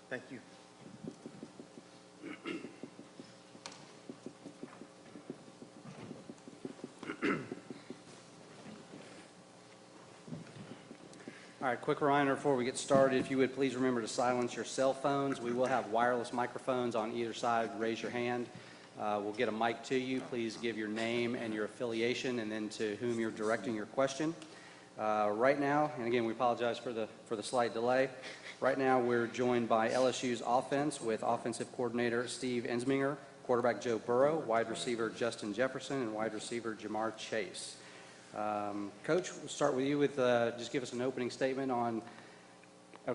Thank you. All right, quick reminder before we get started, if you would please remember to silence your cell phones. We will have wireless microphones on either side. Raise your hand. We'll get a mic to you. Please give your name and your affiliation and then to whom you're directing your question. Right now, and again, we apologize for the slight delay. Right now, we're joined by LSU's offense with offensive coordinator Steve Ensminger, quarterback Joe Burrow, wide receiver Justin Jefferson, and wide receiver Jamar Chase. Coach, we'll start with you with just give us an opening statement on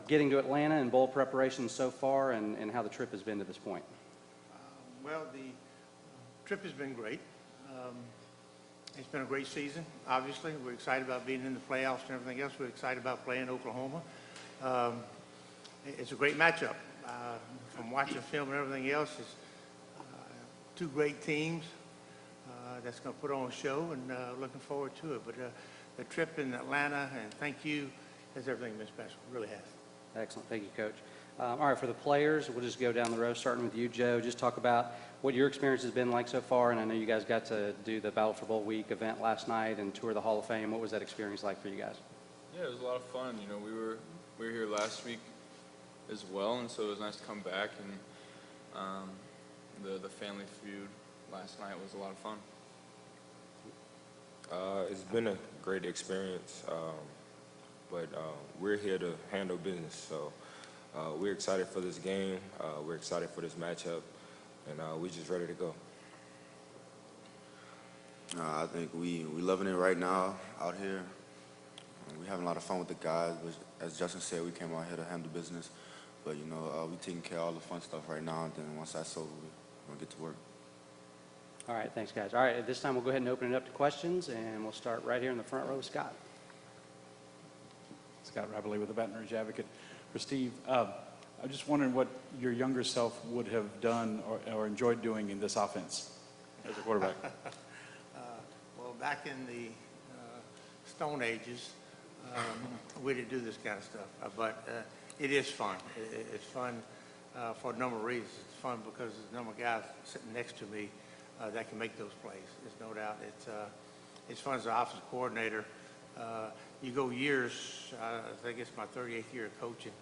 getting to Atlanta and bowl preparation so far and how the trip has been to this point. Well, the trip has been great. It's been a great season, obviously. We're excited about being in the playoffs and everything else. We're excited about playing Oklahoma. It's a great matchup. From watching film and everything else, it's two great teams. That's going to put on a show, and looking forward to it. But the trip in Atlanta, and thank you, has everything been special. It really has. Excellent. Thank you, Coach. All right, for the players, we'll just go down the row, starting with you, Joe. Just talk about what your experience has been like so far. And I know you guys got to do the Battle for Bowl Week event last night and tour the Hall of Fame. What was that experience like for you guys? Yeah, it was a lot of fun. You know, we were here last week as well, and so it was nice to come back. And the Family Feud last night was a lot of fun. It's been a great experience, but we're here to handle business. So we're excited for this game. We're excited for this matchup, and we're just ready to go. I think we loving it right now out here. We're having a lot of fun with the guys. But as Justin said, we came out here to handle business. But, you know, we're taking care of all the fun stuff right now. And then once that's over, we're going to get to work. All right, thanks, guys. All right, at this time, we'll go ahead and open it up to questions, and we'll start right here in the front row with Scott. Scott Rabley with the Baton Rouge Advocate. For Steve, I'm just wondering what your younger self would have done or enjoyed doing in this offense as a quarterback. Well, back in the Stone Ages, we didn't do this kind of stuff. But it is fun. It's fun for a number of reasons. It's fun because there's a number of guys sitting next to me that can make those plays. There's no doubt. It's fun as an offensive coordinator. You go years, I think it's my 38th year of coaching,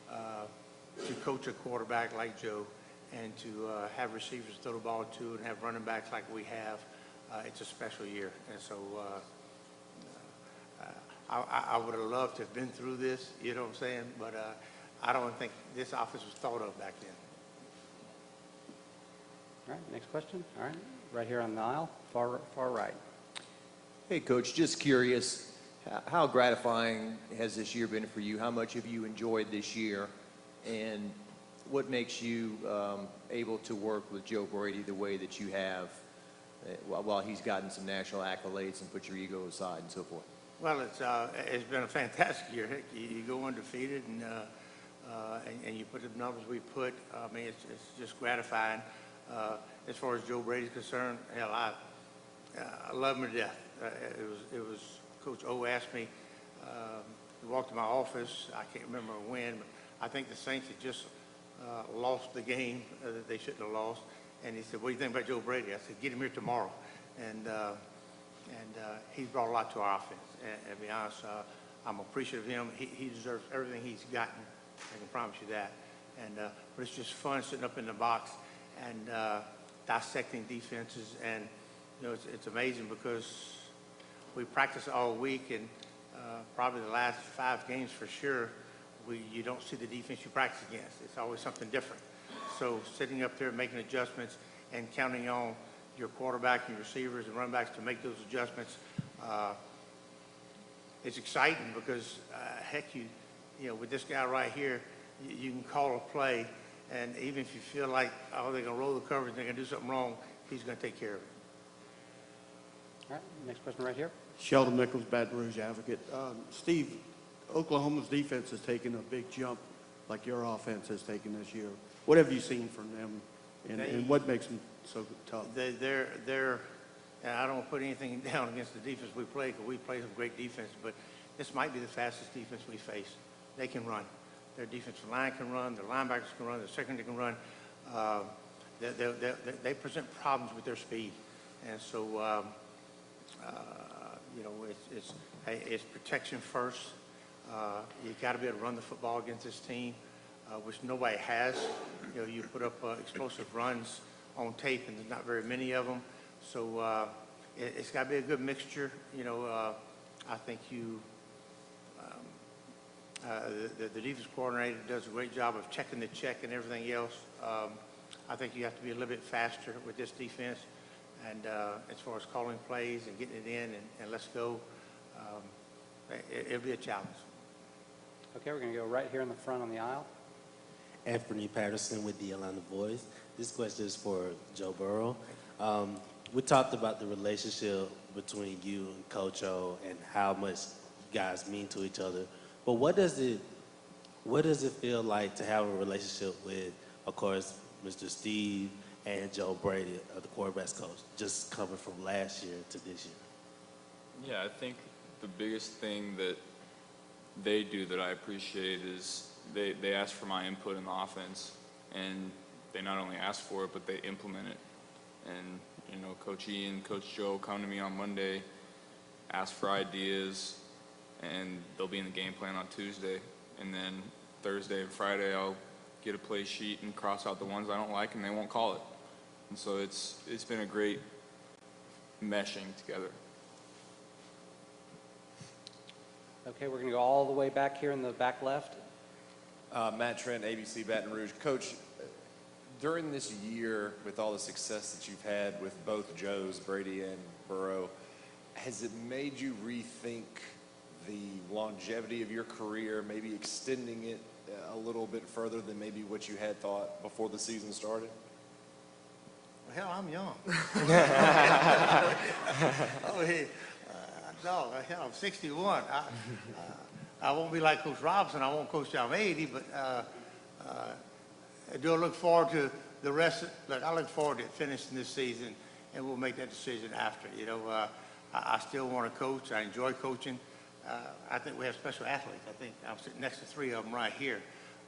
to coach a quarterback like Joe and to have receivers throw the ball to and have running backs like we have. It's a special year. And so I would have loved to have been through this, you know what I'm saying? But I don't think this offense was thought of back then. All right, next question. All right, right here on the aisle, far right. Hey, Coach, just curious, how gratifying has this year been for you? How much have you enjoyed this year? And what makes you able to work with Joe Brady the way that you have while he's gotten some national accolades and put your ego aside and so forth? Well, it's been a fantastic year. Heck, you go undefeated and you put the numbers we put. I mean, it's just gratifying. As far as Joe Brady's concerned, hell, I love him to death. It was Coach O asked me to walk to my office. I can't remember when, but I think the Saints had just lost the game that they shouldn't have lost. And he said, "What do you think about Joe Brady?" I said, "Get him here tomorrow." And he's brought a lot to our offense. And to be honest, I'm appreciative of him. He deserves everything he's gotten. I can promise you that. And but it's just fun sitting up in the box and dissecting defenses. And you know, it's amazing because we practice all week, and probably the last 5 games for sure, you don't see the defense you practice against. It's always something different. So sitting up there making adjustments and counting on your quarterback and your receivers and running backs to make those adjustments, it's exciting because heck, you know, with this guy right here, you can call a play, and even if you feel like, oh, they're going to roll the coverage, they're going to do something wrong, he's going to take care of it. All right, next question right here. Sheldon Nichols, Baton Rouge Advocate. Steve, Oklahoma's defense has taken a big jump like your offense has taken this year. What have you seen from them, and what makes them so tough? They're and I don't put anything down against the defense we play because we play some great defense, but this might be the fastest defense we face. They can run. their defensive line can run, their linebackers can run, their secondary can run. They present problems with their speed. And so, you know, it's protection first. You got to be able to run the football against this team, which nobody has. You know, you put up explosive runs on tape, and there's not very many of them. So it's got to be a good mixture. You know, I think the defense coordinator does a great job of checking the check and everything else. I think you have to be a little bit faster with this defense, and as far as calling plays and getting it in and let's go, it'll be a challenge. Okay, we're going to go right here in the front on the aisle. Anthony Patterson with the Atlanta Voice. This question is for Joe Burrow. We talked about the relationship between you and Coach O and how much you guys mean to each other. But what does it feel like to have a relationship with, of course, Mr. Steve and Joe Brady, the quarterback's coach, just coming from last year to this year? Yeah, I think the biggest thing that they do that I appreciate is they ask for my input in the offense, and they not only ask for it, but they implement it. And, you know, Coach Ian, Coach Joe come to me on Monday, ask for ideas, and they'll be in the game plan on Tuesday. And then Thursday and Friday, I'll get a play sheet and cross out the ones I don't like, and they won't call it. And so it's been a great meshing together. Okay, we're going to go all the way back here in the back left. Matt Trent, ABC Baton Rouge. Coach, during this year, with all the success that you've had with both Joes, Brady and Burrow, has it made you rethink the longevity of your career, maybe extending it a little bit further than maybe what you had thought before the season started? Well, hell, I'm young. Oh, hey, no, hell, I'm 61. I won't be like Coach Robinson. I won't coach till I'm 80, but I do look forward to the rest. Look, I look forward to finishing this season, and we'll make that decision after. You know, I still want to coach. I enjoy coaching. I think we have special athletes. I think I'm sitting next to 3 of them right here.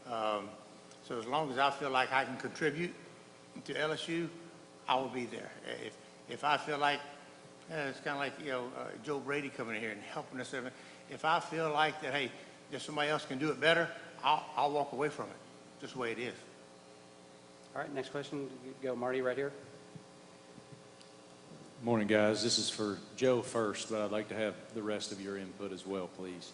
So as long as I feel like I can contribute to LSU, I will be there. If I feel like, it's kind of like, you know, Joe Brady coming in here and helping us. If I feel like that, hey, there's somebody else can do it better, I'll walk away from it, just the way it is. All right, next question. Go Marty right here. Morning, guys. This is for Joe first, but I'd like to have the rest of your input as well, please.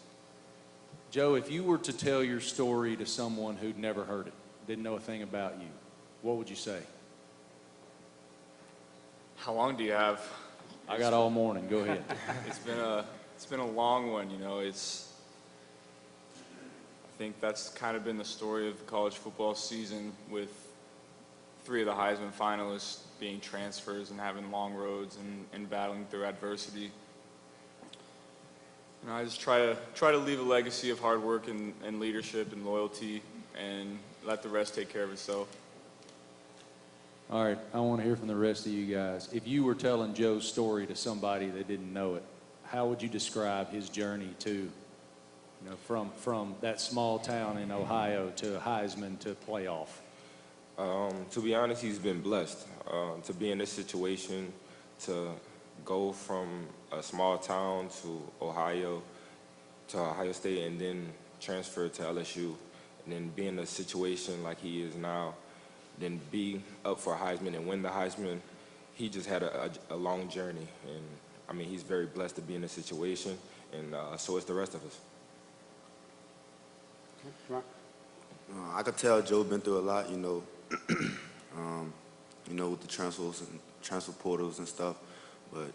Joe, if you were to tell your story to someone who'd never heard it, didn't know a thing about you, what would you say? How long do you have? I got all morning. Go ahead. It's been a long one, you know. I think that's kind of been the story of the college football season, with 3 of the Heisman finalists being transfers and having long roads and battling through adversity. You know, I just try to leave a legacy of hard work and leadership and loyalty, and let the rest take care of itself. All right, I want to hear from the rest of you guys. If you were telling Joe's story to somebody that didn't know it, how would you describe his journey to, you know, from that small town in Ohio to Heisman to playoff? To be honest, he's been blessed to be in this situation, to go from a small town to Ohio State, and then transfer to LSU, and then be in a situation like he is now, then be up for Heisman and win the Heisman. He just had a long journey, and I mean, he's very blessed to be in this situation, and so is the rest of us. I could tell Joe been through a lot, you know, you know, with the transfers and transfer portals and stuff. But,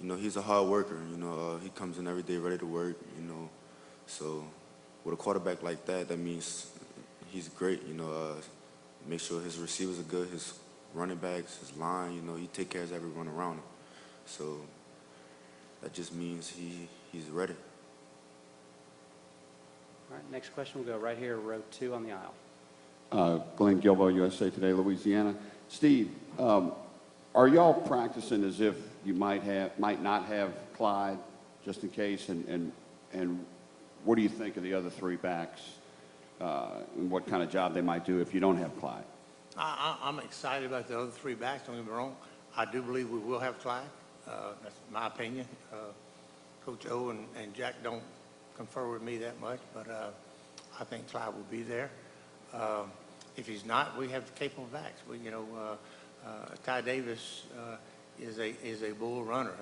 you know, he's a hard worker. You know, he comes in every day ready to work, you know. So with a quarterback like that, that means he's great, you know. Make sure his receivers are good, his running backs, his line, you know, he take care of everyone around him. So that just means he's ready. All right, next question. We'll go right here, row 2 on the aisle. Glenn Gilbo, USA Today, Louisiana. Steve, are y'all practicing as if you might not have Clyde, just in case? And what do you think of the other 3 backs and what kind of job they might do if you don't have Clyde. I'm excited about the other three backs, don't get me wrong. I do believe we will have Clyde. That's my opinion. Coach O and Jack don't confer with me that much, but I think Clyde will be there. If he's not, we have capable backs. Ty Davis is a bull runner.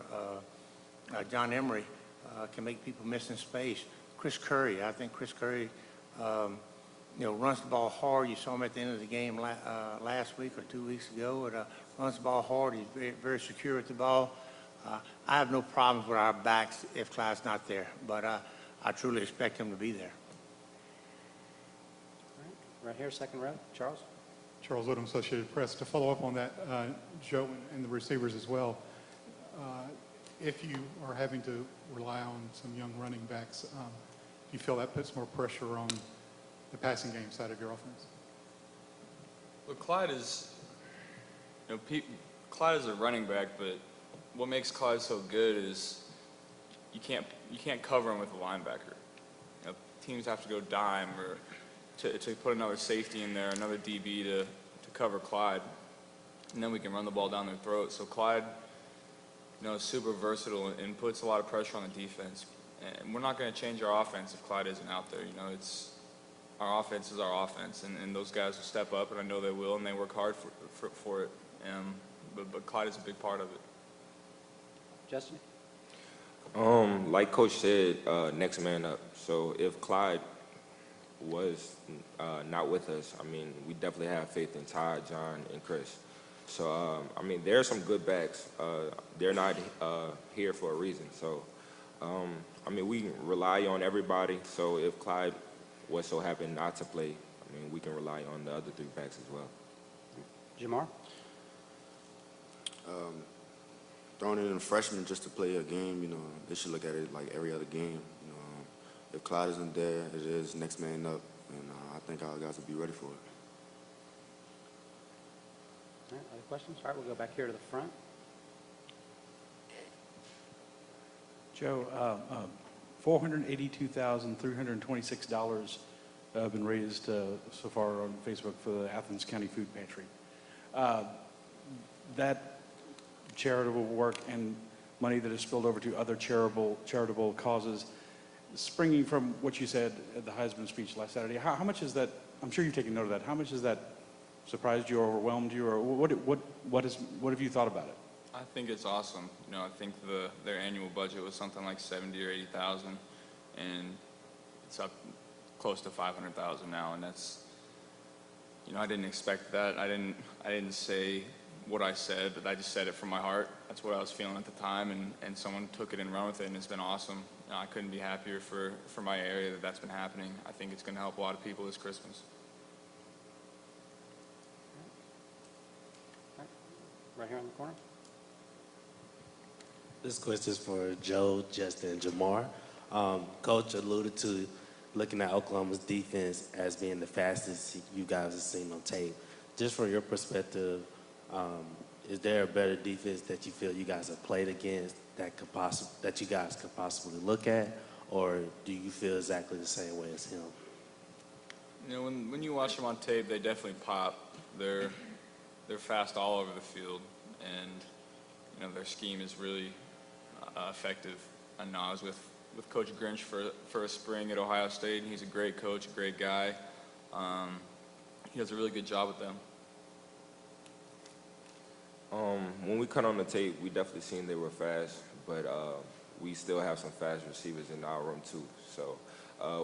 John Emery can make people miss in space. Chris Curry, I think Chris Curry, runs the ball hard. You saw him at the end of the game last week or 2 weeks ago. Runs the ball hard. He's very, very secure at the ball. I have no problems with our backs if Clyde's not there, but I truly expect him to be there. Right here, second row. Charles? Charles Odom, Associated Press. To follow up on that, Joe, and the receivers as well, if you are having to rely on some young running backs, do you feel that puts more pressure on the passing game side of your offense? Well, Clyde is, Clyde is a running back, but what makes Clyde so good is you can't cover him with a linebacker. Teams have to go dime or to put another safety in there, another DB to cover Clyde, and then we can run the ball down their throat. So Clyde, is super versatile and puts a lot of pressure on the defense. And we're not going to change our offense if Clyde isn't out there. Our offense is our offense, and those guys will step up, and I know they will, and they work hard for it. But Clyde is a big part of it. Justin? Like Coach said, next man up. So if Clyde was not with us, we definitely have faith in Ty, John, and Chris. So, there are some good backs. They're not here for a reason. So, we rely on everybody. So if Clyde was so happen not to play, we can rely on the other three backs as well. Jamar? Throwing in a freshman just to play a game, they should look at it like every other game. If Clyde isn't there, it is next man up, and I think our guys will be ready for it. All right, other questions? All right, we'll go back here to the front. Joe, $482,326 have been raised so far on Facebook for the Athens County Food Pantry. That charitable work and money that is spilled over to other charitable causes, springing from what you said at the Heisman speech last Saturday, how much is that? I'm sure you've taken note of that. How much has that surprised you or overwhelmed you, or what have you thought about it? I think it's awesome. I think their annual budget was something like 70 or 80,000, and it's up close to 500,000 now, and that's, I didn't expect that. I didn't say what I said, but I just said it from my heart. That's what I was feeling at the time, and someone took it and ran with it, and it's been awesome. I couldn't be happier for my area that's been happening. I think it's going to help a lot of people this Christmas. Right here in the corner. This question is for Joe, Justin, and Jamar. Coach alluded to looking at Oklahoma's defense as being the fastest you guys have seen on tape. Just from your perspective, is there a better defense that you feel you guys have played against that you guys could possibly look at, or do you feel exactly the same way as him? When you watch them on tape, they definitely pop. They're fast all over the field, and their scheme is really effective. I know I was with Coach Grinch for a spring at Ohio State, and he's a great coach, a great guy. He does a really good job with them. When we cut on the tape, we definitely seen they were fast, but we still have some fast receivers in our room too. So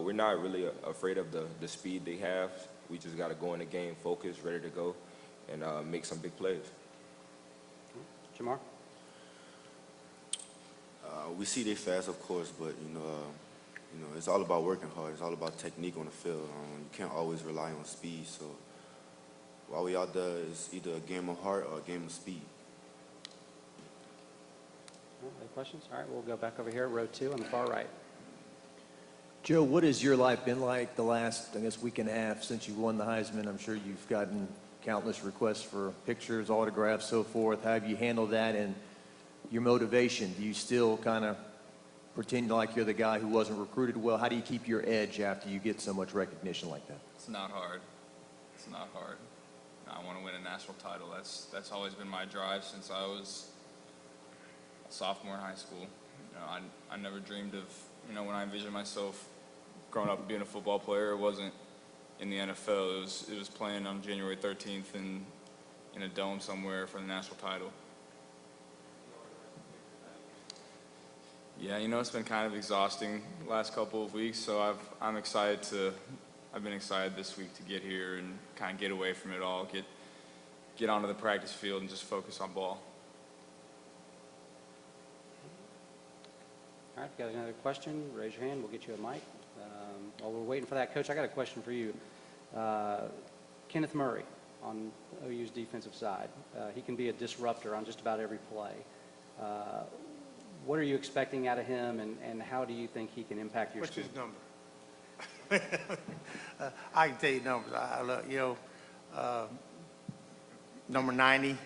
we're not really afraid of the speed they have. We just got to go in the game focused, ready to go, and make some big plays. Jamar? We see they fast, of course, but it's all about working hard. It's all about technique on the field. You can't always rely on speed. So while we out there, it's either a game of heart or a game of speed. Other questions? All right, we'll go back over here, row 2 on the far right. Joe, what has your life been like the last, week and a half since you won the Heisman? I'm sure you've gotten countless requests for pictures, autographs, so forth. How have you handled that, and your motivation? Do you still kind of pretend like you're the guy who wasn't recruited well? How do you keep your edge after you get so much recognition like that? It's not hard. It's not hard. I want to win a national title. That's always been my drive since I was a sophomore in high school. You know, I never dreamed of, you know, when I envisioned myself growing up being a football player, it wasn't in the NFL. It was playing on January 13th in a dome somewhere for the national title. Yeah, you know, it's been kind of exhausting the last couple of weeks, so I've been excited this week to get here and kind of get away from it all, get onto the practice field and just focus on ball. All right, got another question? Raise your hand, we'll get you a mic. While we're waiting for that, Coach, I got a question for you. Kenneth Murray on OU's defensive side. He can be a disruptor on just about every play. What are you expecting out of him, and how do you think he can impact your What's school? his number? I can tell you numbers. I look, you know, number 90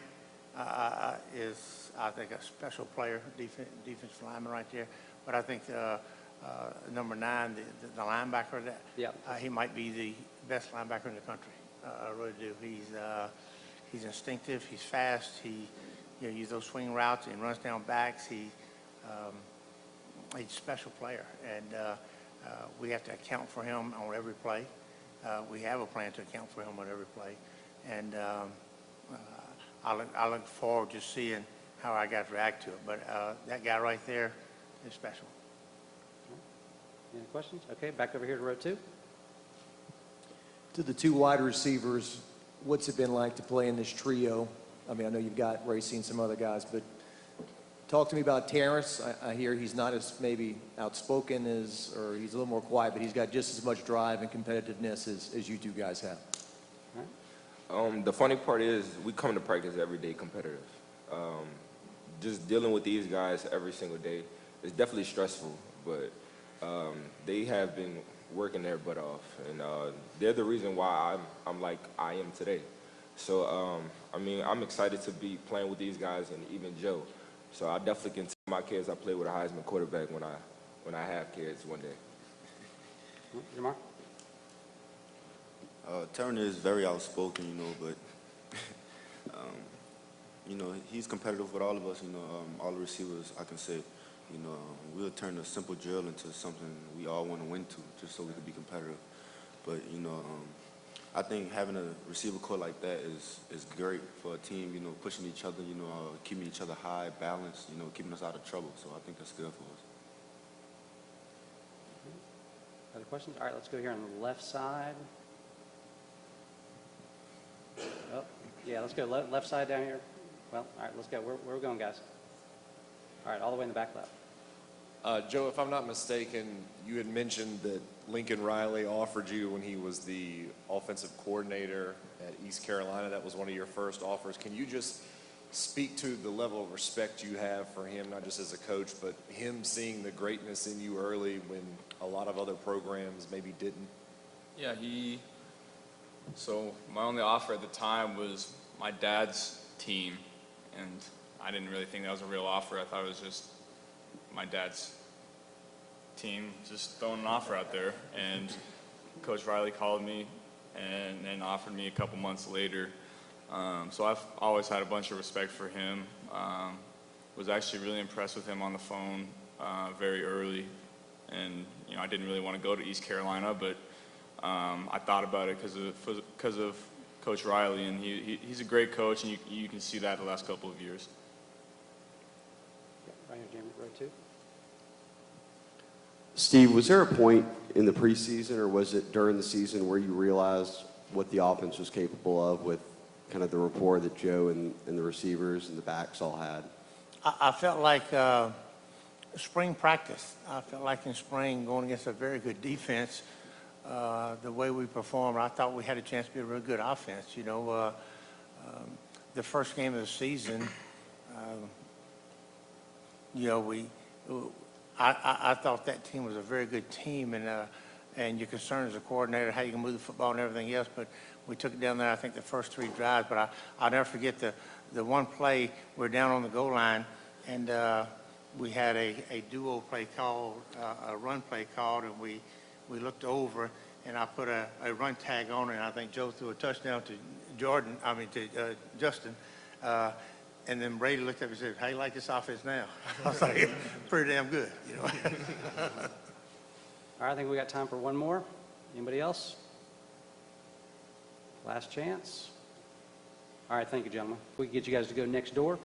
is, I think, a special player, defensive lineman right there. But I think number 9, the linebacker, he might be the best linebacker in the country. I really do. He's instinctive. He's fast. He uses those swing routes and runs down backs. He's a special player, and we have to account for him on every play. We have a plan to account for him on every play, and I look forward to seeing how our guys react to it. But that guy right there is special. Any questions? Okay, back over here to row 2. To the 2 wide receivers, what's it been like to play in this trio? I mean, I know you've got Racey and some other guys, but talk to me about Terrence. I hear he's not as maybe outspoken or he's a little more quiet, but he's got just as much drive and competitiveness as you 2 guys have. The funny part is we come to practice every day competitive. Just dealing with these guys every single day is definitely stressful, but they have been working their butt off, and they're the reason why I'm like I am today. So, I mean, I'm excited to be playing with these guys and even Joe. So I definitely can tell my kids I play with a Heisman quarterback when I have kids one day. Jamar? Turner is very outspoken, you know, but, you know, he's competitive with all of us, you know, all the receivers, I can say. You know, we'll turn a simple drill into something we all want to win to, just so we can be competitive. But, you know, I think having a receiver core like that is great for a team, you know, pushing each other, you know, keeping each other high, balanced, you know, keeping us out of trouble. So I think that's good for us. Other questions? All right, let's go here on the left side. Oh, yeah, let's go left side down here. Well, all right, let's go. Where are we going, guys? All right, all the way in the back left. Joe, if I'm not mistaken, you had mentioned that Lincoln Riley offered you when he was the offensive coordinator at East Carolina. That was one of your first offers. Can you just speak to the level of respect you have for him, not just as a coach, but him seeing the greatness in you early when a lot of other programs maybe didn't? Yeah, so my only offer at the time was my dad's team, and I didn't really think that was a real offer. I thought it was just my dad's team just throwing an offer out there. And Coach Riley called me and then offered me a couple months later. So I've always had a bunch of respect for him. Was actually really impressed with him on the phone very early. And, you know, I didn't really want to go to East Carolina, but I thought about it because of Coach Riley, and he's a great coach, and you can see that the last couple of years. Right here, Jamie, row 2. Steve, was there a point in the preseason, or was it during the season, where you realized what the offense was capable of with kind of the rapport that Joe and the receivers and the backs all had? I felt like spring practice. I felt like in spring, going against a very good defense, the way we performed, I thought we had a chance to be a real good offense. You know, the first game of the season, you know, I thought that team was a very good team, and you're concerned as a coordinator how you can move the football and everything else, but we took it down there, I think, the first 3 drives. But I'll never forget the one play, we're down on the goal line, and we had a duo play called, a run play called, and we looked over, and I put a run tag on it, and I think Joe threw a touchdown to Justin. And then Brady looked up and said, "How you like this offense now?" I was like, "Pretty damn good, you know." All right, I think we got time for one more. Anybody else? Last chance. All right, thank you, gentlemen. We can get you guys to go next door.